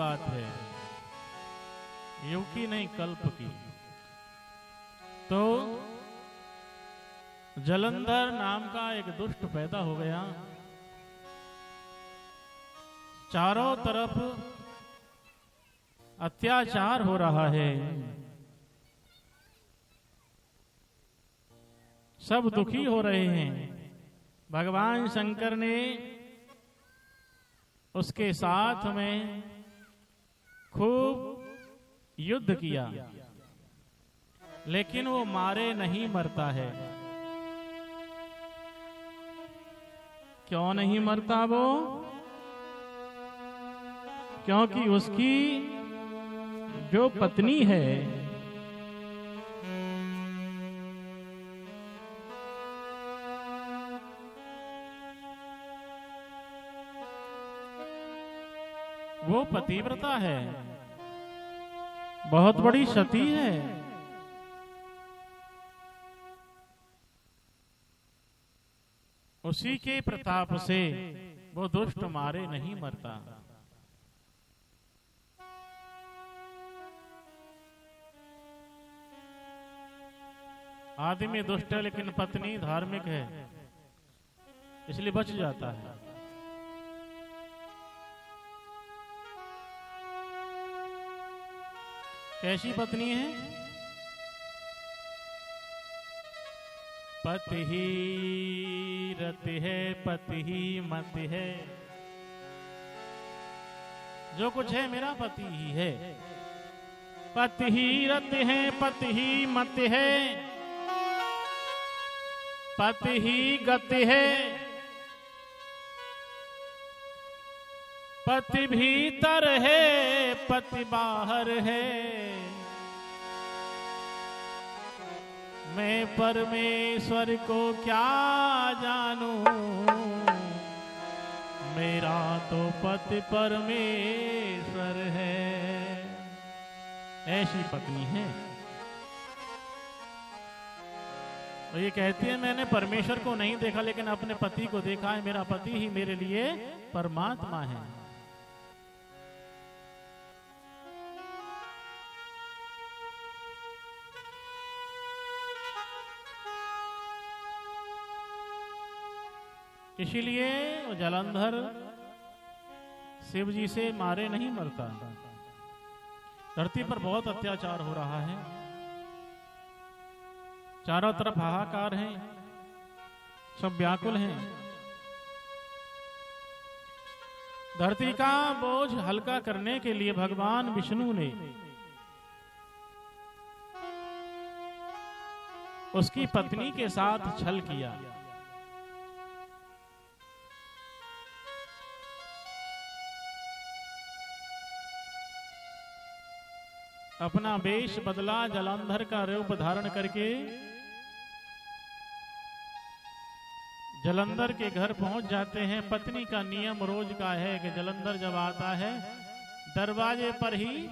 बात है, युग की नहीं कल्प की। तो जलंधर नाम का एक दुष्ट पैदा हो गया। चारों तरफ अत्याचार हो रहा है, सब दुखी हो रहे हैं। भगवान शंकर ने उसके साथ में खूब युद्ध किया, लेकिन वो मारे नहीं मरता है। क्यों नहीं मरता वो? क्योंकि उसकी जो पत्नी है वो पतिव्रता है, बहुत बड़ी सती है। उसी के प्रताप से वो दुष्ट मारे नहीं मरता। आदमी दुष्ट है लेकिन पत्नी धार्मिक है, इसलिए बच जाता है। कैसी पत्नी है? पति ही रत है, पति ही मत है। जो कुछ है मेरा पति ही है। पति ही रत है, पति ही मत है, पति ही गति है। पति भीतर है, पति बाहर है। मैं परमेश्वर को क्या जानूं, मेरा तो पति परमेश्वर है। ऐसी पत्नी है। और ये कहती है मैंने परमेश्वर को नहीं देखा लेकिन अपने पति को देखा है, मेरा पति ही मेरे लिए परमात्मा है। इसीलिए वो जलंधर शिव जी से मारे नहीं मरता। धरती पर बहुत अत्याचार हो रहा है, चारों तरफ हाहाकार है, सब व्याकुल हैं। धरती का बोझ हल्का करने के लिए भगवान विष्णु ने उसकी पत्नी के साथ छल किया। अपना वेश बदला, जलंधर का रूप धारण करके जलंधर के घर पहुंच जाते हैं। पत्नी का नियम रोज का है कि जलंधर जब आता है दरवाजे पर ही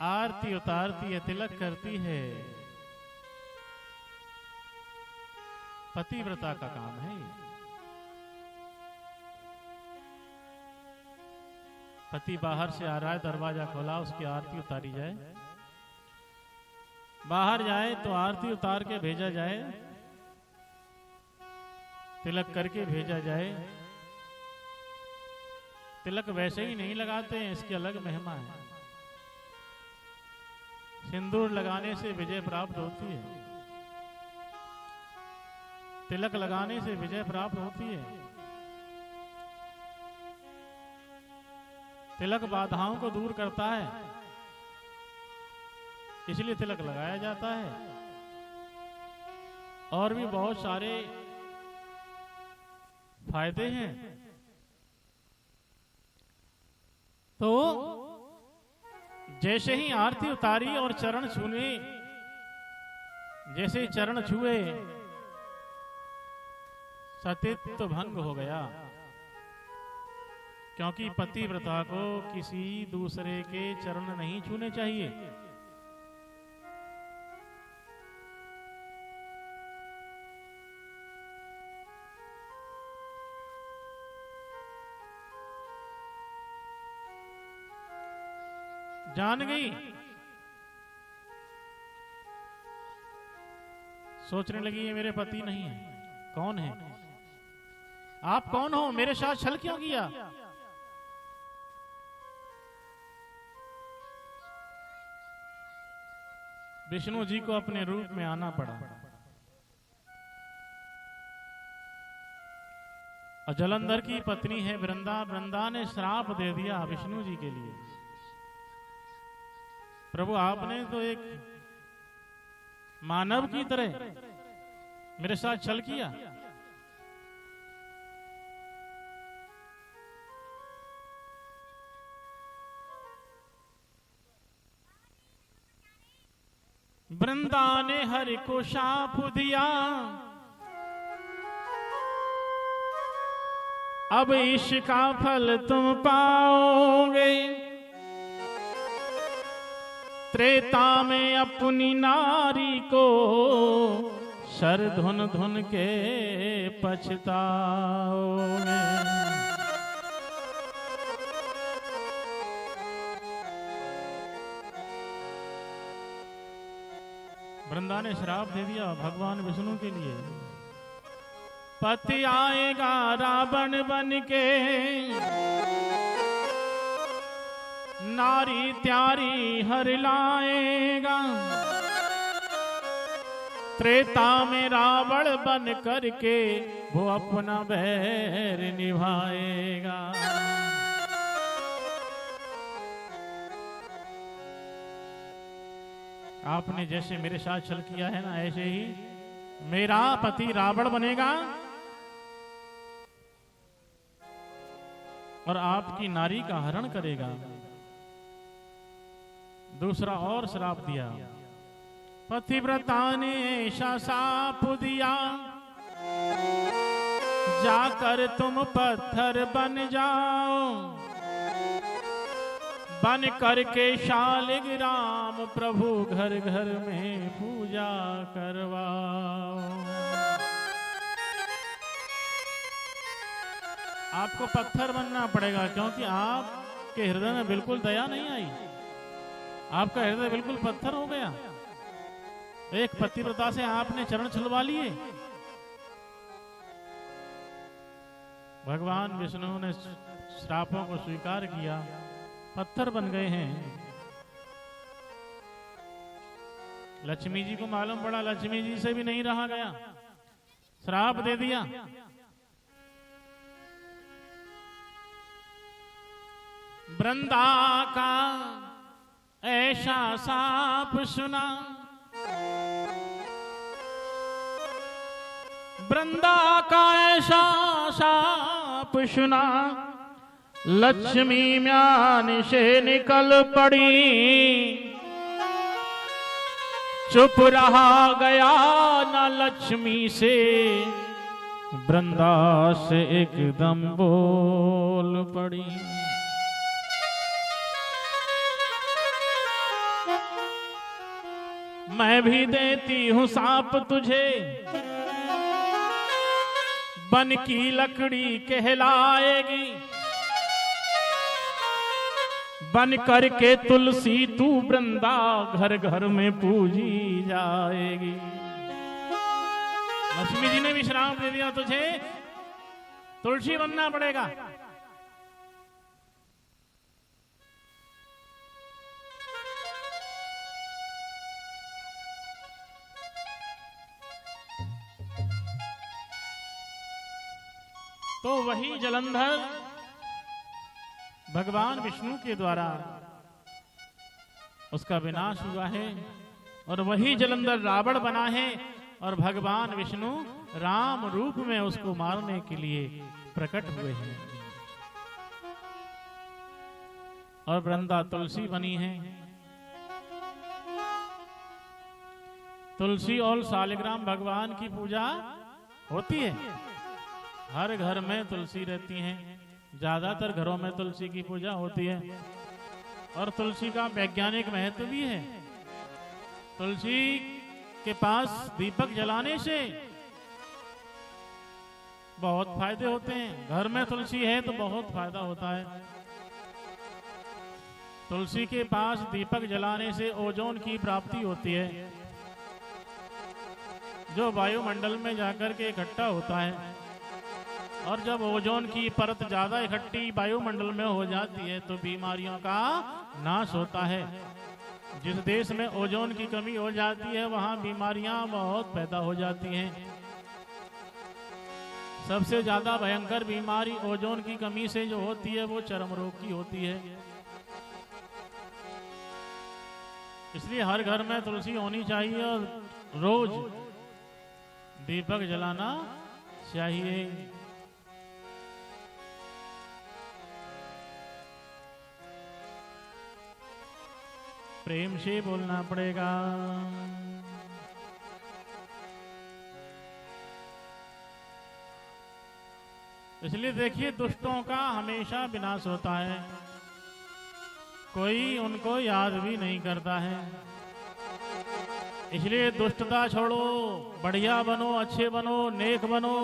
आरती उतारती है, तिलक करती है। पतिव्रता का काम है। पति बाहर से आ रहा है, दरवाजा खोला, उसकी आरती उतारी जाए। बाहर जाए तो आरती उतार के भेजा जाए, तिलक करके भेजा जाए। तिलक वैसे ही नहीं लगाते हैं, इसकी अलग महिमा है। सिंदूर लगाने से विजय प्राप्त होती है, तिलक लगाने से विजय प्राप्त होती है। तिलक बाधाओं को दूर करता है, इसलिए तिलक लगाया जाता है। और भी बहुत सारे फायदे हैं। तो जैसे ही आरती उतारी और चरण छूने, जैसे ही चरण छुए सतीत्व भंग हो गया, क्योंकि पतिव्रता को किसी दूसरे के चरण नहीं छूने चाहिए। जान गई, सोचने लगी ये मेरे पति नहीं है। कौन है आप? कौन हो? मेरे साथ छल क्यों किया? विष्णु जी को अपने रूप में आना पड़ा और जलंधर की पत्नी है वृंदा। वृंदा ने श्राप दे दिया विष्णु जी के लिए, प्रभु आपने तो एक मानव की तरह मेरे साथ छल किया। वृंदा ने हरि को शाप दिया, अब इसका फल तुम पाओगे। त्रेता में अपनी नारी को सर धुन धुन के पछताओगे। वृंदा ने श्राप दे दिया भगवान विष्णु के लिए। पति आएगा रावण बन के, नारी त्यारी हर लाएगा। त्रेता में रावण बन करके वो अपना बैर निभाएगा। आपने जैसे मेरे साथ छल किया है ना, ऐसे ही मेरा पति रावण बनेगा और आपकी नारी का हरण करेगा। दूसरा और श्राप दिया, पतिव्रता ने ऐसा शाप दिया, जाकर तुम पत्थर बन जाओ। बन करके शालिग्राम प्रभु घर घर में पूजा करवाओ। आपको पत्थर बनना पड़ेगा क्योंकि आपके हृदय में बिल्कुल दया नहीं आई, आपका हृदय बिल्कुल पत्थर हो गया। एक पतिव्रता से आपने चरण छुलवा लिए। भगवान विष्णु ने श्रापों को स्वीकार किया, पत्थर बन गए हैं। लक्ष्मी जी को मालूम पड़ा, लक्ष्मी जी से भी नहीं रहा गया, श्राप दे दिया। वृंदा का ऐसा साप सुना, वृंदा का ऐसा साप सुना, लक्ष्मी म्यान से निकल पड़ी। चुप रहा गया न लक्ष्मी से, वृंदा से एकदम बोल पड़ी। मैं भी देती हूं सांप तुझे, बन की लकड़ी कहलाएगी। बन करके तुलसी तू वृंदा घर घर में पूजी जाएगी। लक्ष्मी जी ने भी श्राप दे दिया, तुझे तुलसी बनना पड़ेगा। तो वही जलंधर भगवान विष्णु के द्वारा उसका विनाश हुआ है और वही जलंधर रावण बना है और भगवान विष्णु राम रूप में उसको मारने के लिए प्रकट हुए हैं। और वृंदा तुलसी बनी है। तुलसी और शालिग्राम भगवान की पूजा होती है, हर घर में तुलसी रहती हैं, ज्यादातर घरों में तुलसी की पूजा होती है। और तुलसी का वैज्ञानिक महत्व भी है। तुलसी के पास दीपक जलाने से बहुत फायदे होते हैं। घर में तुलसी है तो बहुत फायदा होता है। तुलसी के पास दीपक जलाने से ओजोन की प्राप्ति होती है, जो वायुमंडल में जाकर के इकट्ठा होता है। और जब ओजोन की परत ज्यादा इकट्ठी वायुमंडल में हो जाती है तो बीमारियों का नाश होता है। जिस देश में ओजोन की कमी हो जाती है वहां बीमारियां बहुत पैदा हो जाती हैं। सबसे ज्यादा भयंकर बीमारी ओजोन की कमी से जो होती है वो चर्म रोग की होती है। इसलिए हर घर में तुलसी होनी चाहिए और रोज दीपक जलाना चाहिए। प्रेम से बोलना पड़ेगा। इसलिए देखिए, दुष्टों का हमेशा विनाश होता है, कोई उनको याद भी नहीं करता है। इसलिए दुष्टता छोड़ो, बढ़िया बनो, अच्छे बनो, नेक बनो।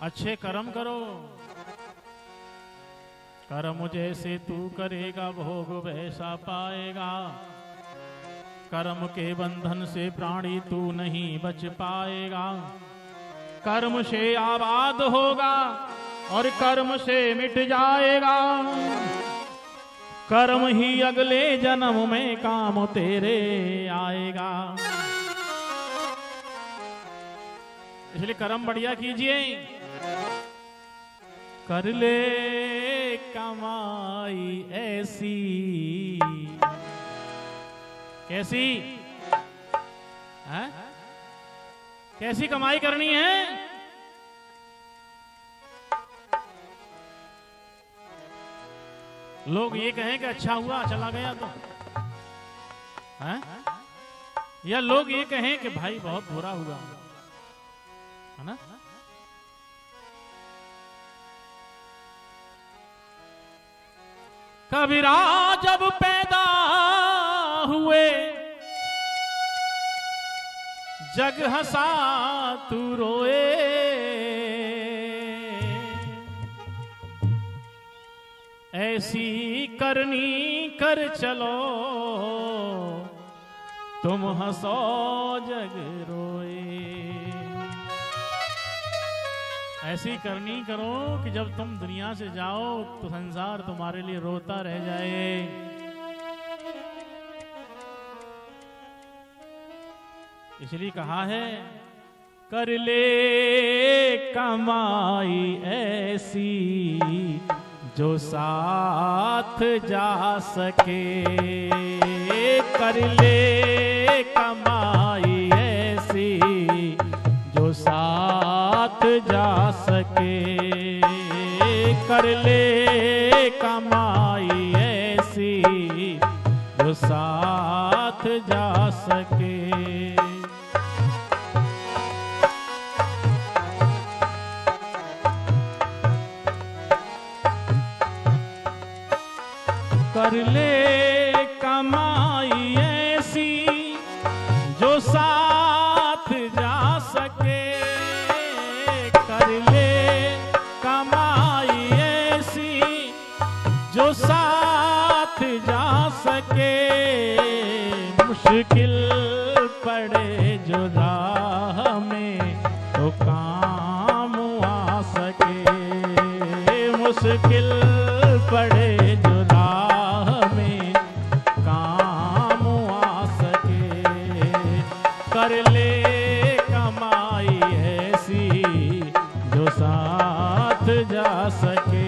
अच्छे कर्म करो। कर्म जैसे तू करेगा भोग वैसा पाएगा। कर्म के बंधन से प्राणी तू नहीं बच पाएगा। कर्म से आबाद होगा और कर्म से मिट जाएगा। कर्म ही अगले जन्म में काम तेरे आएगा। इसलिए कर्म बढ़िया कीजिए। कर ले कमाई ऐसी, कैसी है? कैसी कमाई करनी है? लोग ये कहें कि अच्छा हुआ चला गया तो है, या लोग ये कहें कि भाई बहुत बुरा हुआ, है ना? कबीरा जब पैदा हुए जग हंसा तू रोए। ऐसी करनी कर चलो तुम हंसो जग रोए। ऐसी करनी करो कि जब तुम दुनिया से जाओ तो संसार तुम्हारे लिए रोता रह जाए। इसलिए कहा है, कर ले कमाई ऐसी जो साथ जा सके। कर ले कमाई ऐसी जो साथ जा सके। कर ले कमाई ऐसी जो साथ जा सके। कर ले कमाई ऐसी जो साथ जा सके। कर ले कमाई ऐसी जो साथ जा सके। मुश्किल पड़े जो राह में तो काम आ सके। मुश्किल पड़े जो राह में काम आ सके। कर ले कमाई ऐसी जो साथ जा सके।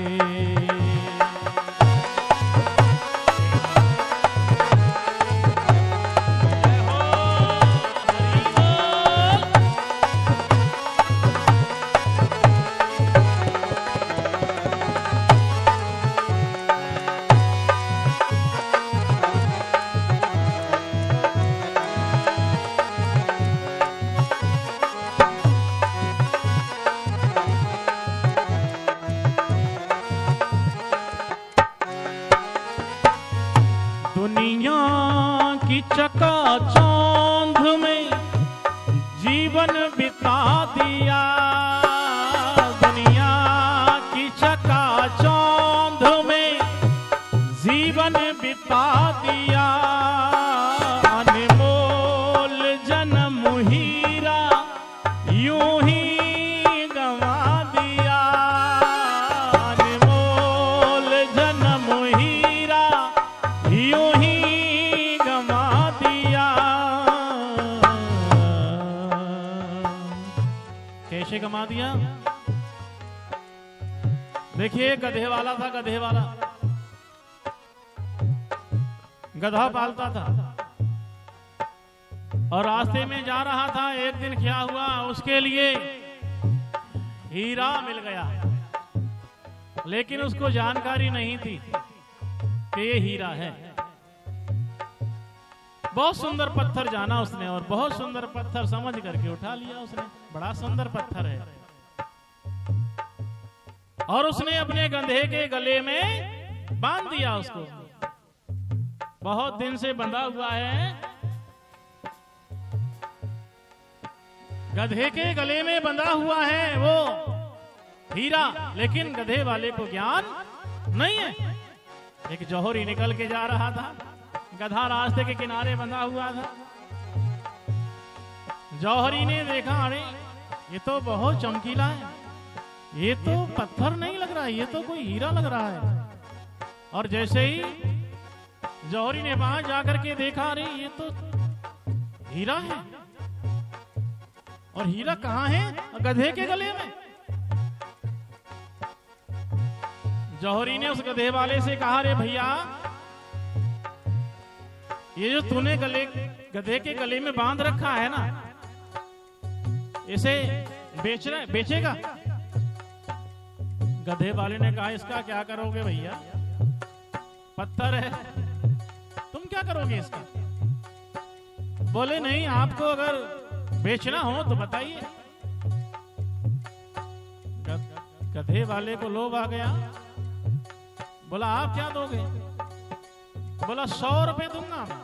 दुनिया की चकाचौंध में जीवन बिता दिया। पा दिया, अनमोल जन्म हीरा यूं ही गंवा दिया, अनमोल जन्म हीरा यूं ही गंवा दिया। कैसे गंवा दिया? देखिए, गधे वाला था, गधे वाला गधा पालता था और रास्ते में जा रहा था। एक दिन क्या हुआ, उसके लिए हीरा मिल गया, लेकिन उसको जानकारी नहीं थी कि ये हीरा है। बहुत सुंदर पत्थर जाना उसने और बहुत सुंदर पत्थर समझ करके उठा लिया उसने। बड़ा सुंदर पत्थर है और उसने अपने गधे के गले में बांध दिया उसको। बहुत दिन से बंधा हुआ है, गधे के गले में बंधा हुआ है वो हीरा, लेकिन गधे वाले को ज्ञान नहीं है। एक जौहरी निकल के जा रहा था, गधा रास्ते के किनारे बंधा हुआ था। जौहरी ने देखा, अरे ये तो बहुत चमकीला है, ये तो पत्थर नहीं लग रहा है, ये तो कोई हीरा लग रहा है। और जैसे ही जौहरी ने वहां जाकर के देखा, अरे ये तो हीरा है। और हीरा कहाँ है? गधे के गले में। जौहरी ने उस गधे वाले से कहा, अरे भैया, ये जो तूने गधे के गले में बांध रखा है ना, इसे बेचेगा? गधे वाले ने कहा, इसका क्या करोगे भैया, पत्थर है, तुम क्या करोगे इसका? बोले नहीं, आपको अगर बेचना हो तो बताइए। गधे वाले को लोभ आ गया, बोला आप क्या दोगे? बोला 100 रुपए दूंगा मैं।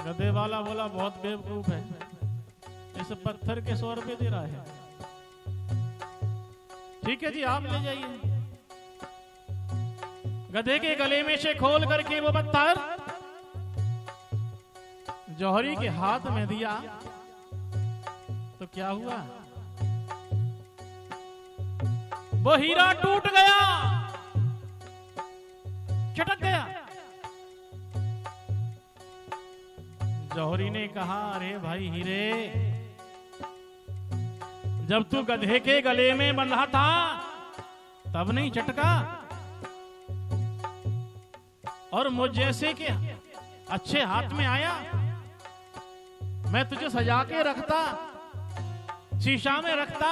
गधे वाला बोला बहुत बेवकूफ है, इस पत्थर के 100 रुपए दे रहा है। ठीक है जी, आप ले जाइए। गधे के गले में से खोल करके वो पत्थर जौहरी के हाथ में दिया तो क्या हुआ, वो हीरा टूट गया, चटक गया। जौहरी ने कहा, अरे भाई हीरे, जब तू गधे के गले में बंधा था तब नहीं चटका, और मुझ जैसे के अच्छे हाथ में आया, मैं तुझे सजा के रखता, शीशा में रखता,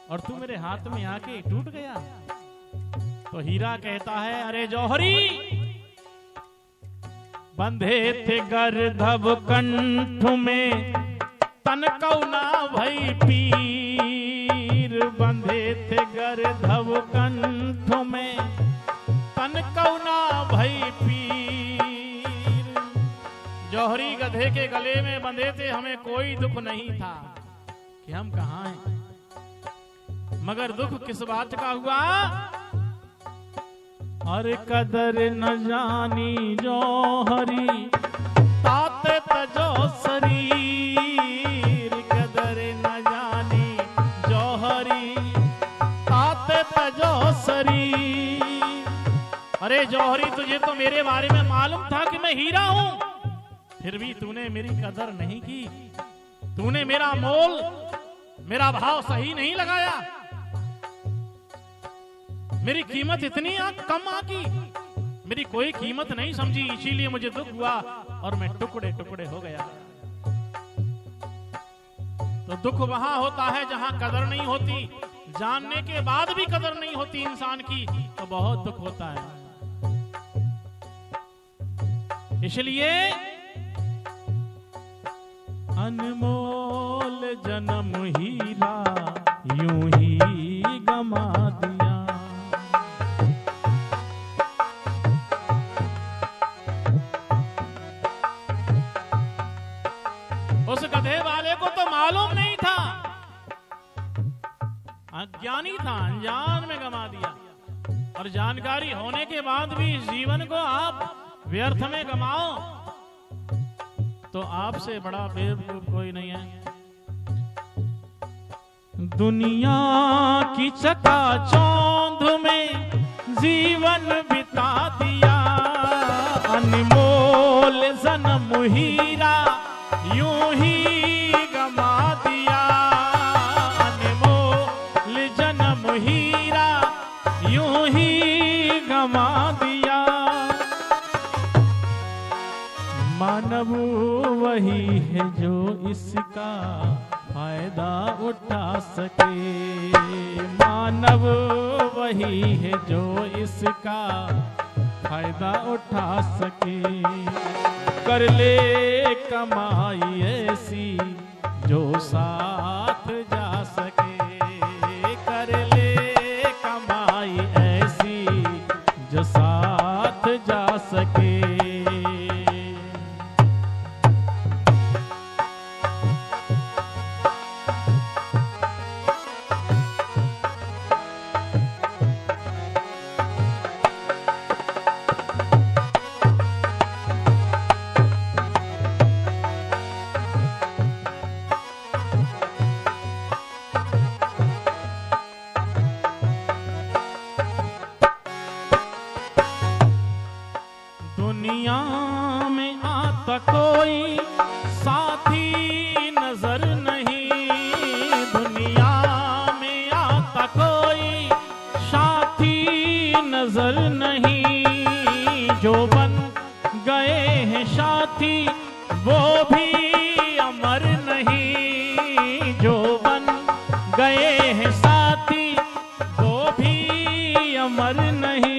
और तू मेरे हाथ में आके टूट गया। तो हीरा कहता है, अरे जौहरी, बंधे थे गर्दभ कंठ में, तन कौना भई पीर, बंधे थे गर्दभ कंठ में, तन कौना भई पीर। जौहरी गधे के गले में बंधे थे, हमें कोई दुख नहीं था कि हम कहां हैं, मगर दुख किस बात का हुआ, अरे कदर न जानी जौहरी, ताते तजो शरीर, कदर न जानी जौहरी, ताते तजो शरीर। अरे जौहरी, तुझे तो मेरे बारे में मालूम था कि मैं हीरा हूं, फिर भी तूने मेरी कदर नहीं की, तूने मेरा मोल, मेरा भाव सही नहीं लगाया, मेरी कीमत इतनी कम आकी, मेरी कोई कीमत नहीं समझी, इसीलिए मुझे दुख हुआ और मैं टुकड़े टुकड़े हो गया। तो दुख वहां होता है जहां कदर नहीं होती, जानने के बाद भी कदर नहीं होती इंसान की, तो बहुत दुख होता है। इसलिए अनमोल जन्म हीरा यूं ही गमा दिया। उस गधे वाले को तो मालूम नहीं था, अज्ञानी था, अनजान में गमा दिया। और जानकारी होने के बाद भी इस जीवन को आप व्यर्थ में गमाओ तो आपसे बड़ा बेवकूफ कोई नहीं है। दुनिया की चकाचौंध में जीवन बिता दिया, अनमोल जन्म हीरा यूं ही गमा दिया, अनमोल जन्म हीरा यूं ही गमा दिया। मानव वही है जो इसका फायदा उठा सके, मानव वही है जो इसका फायदा उठा सके। कर ले कमाई ऐसी जो साथ जा सके, कर ले कमाई ऐसी जो साथ जा सके। दुनिया में आता कोई साथी नजर नहीं, दुनिया में आता कोई साथी नजर नहीं। जो बन गए हैं साथी वो भी अमर नहीं, जो बन गए हैं साथी वो भी अमर नहीं।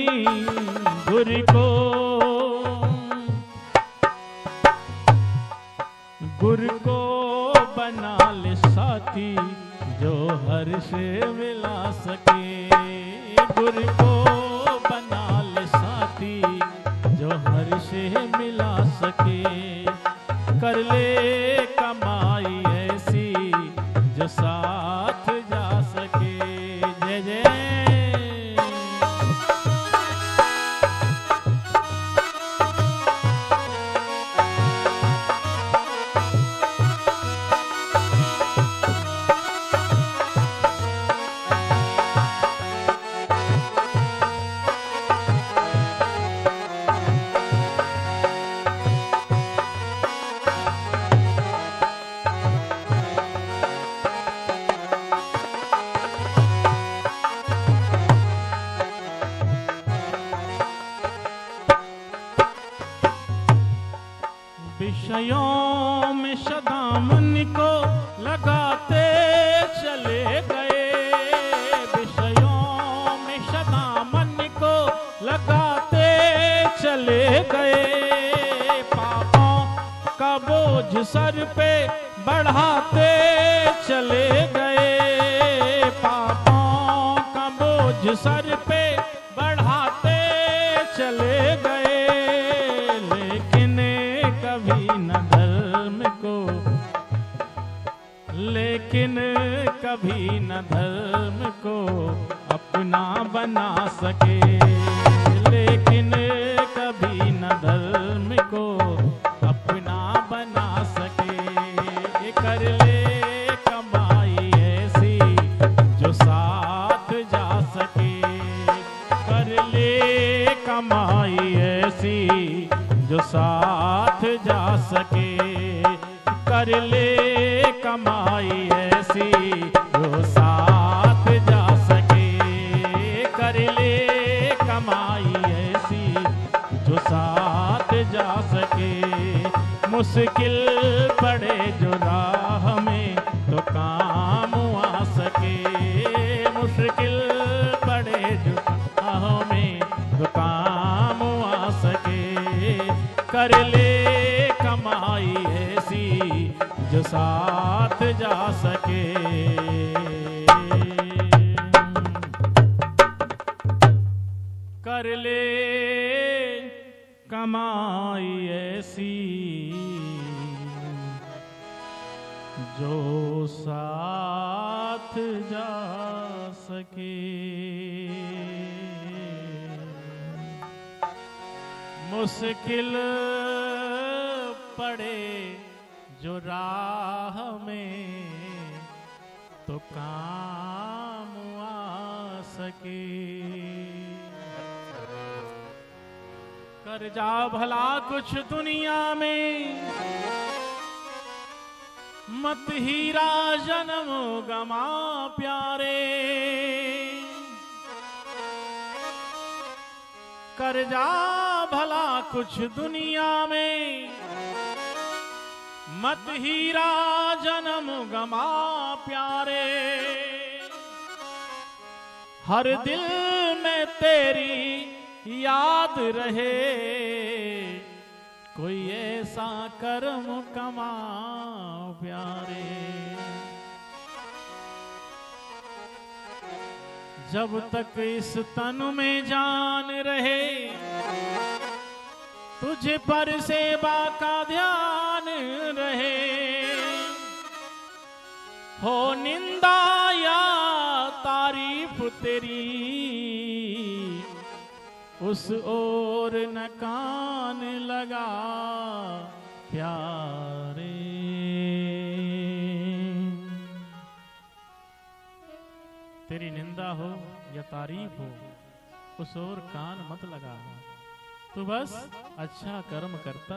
गुर को बना ले साथी जो हर से मिला सके, गुर को बना ले साथी जो हर से मिला सके। कर ले कमाई ऐसी जो साथ जा सके। जय जय विषयों में सदा मन को लगाते चले गए, विषयों में सदा मन को लगाते चले गए। पापों का बोझ सर पे बढ़ाते चले गए, पापों का बोझ सर पे बढ़ाते चले गए। लेकिन कभी न धर्म को अपना बना सके, लेकिन कभी न धर्म को अपना बना सके। कर ले कमाई ऐसी जो साथ जा सके, कर ले कमाई ऐसी जो साथ जा सके। कर ले कमाई ऐसी जो साथ जा सके, कर ले कमाई ऐसी जो साथ जा सके। मुश्किल पड़े जो राह में तो काम आ सके, मुश्किल पड़े जो राह में तो काम आ सके। कर ले कमाई ऐसी जो साथ जा सके। कर ले कमाई ऐसी जो साथ जा सके। मुश्किल पड़े जो राह में तो काम आ सके। कर जा भला कुछ दुनिया में, मत हीरा जन्म गमा प्यारे। कर जा भला कुछ दुनिया में, मत हीरा जन्म गमा प्यारे। हर दिल में तेरी याद रहे, कोई ऐसा कर्म कमा प्यारे। जब तक इस तन में जान रहे, तुझे पर सेवा का ध्यान रहे। हो निंदा या तारीफ तेरी, उस ओर न कान लगा प्यारे। तेरी निंदा हो या तारीफ हो, उस ओर कान मत लगा। तू बस अच्छा कर्म करता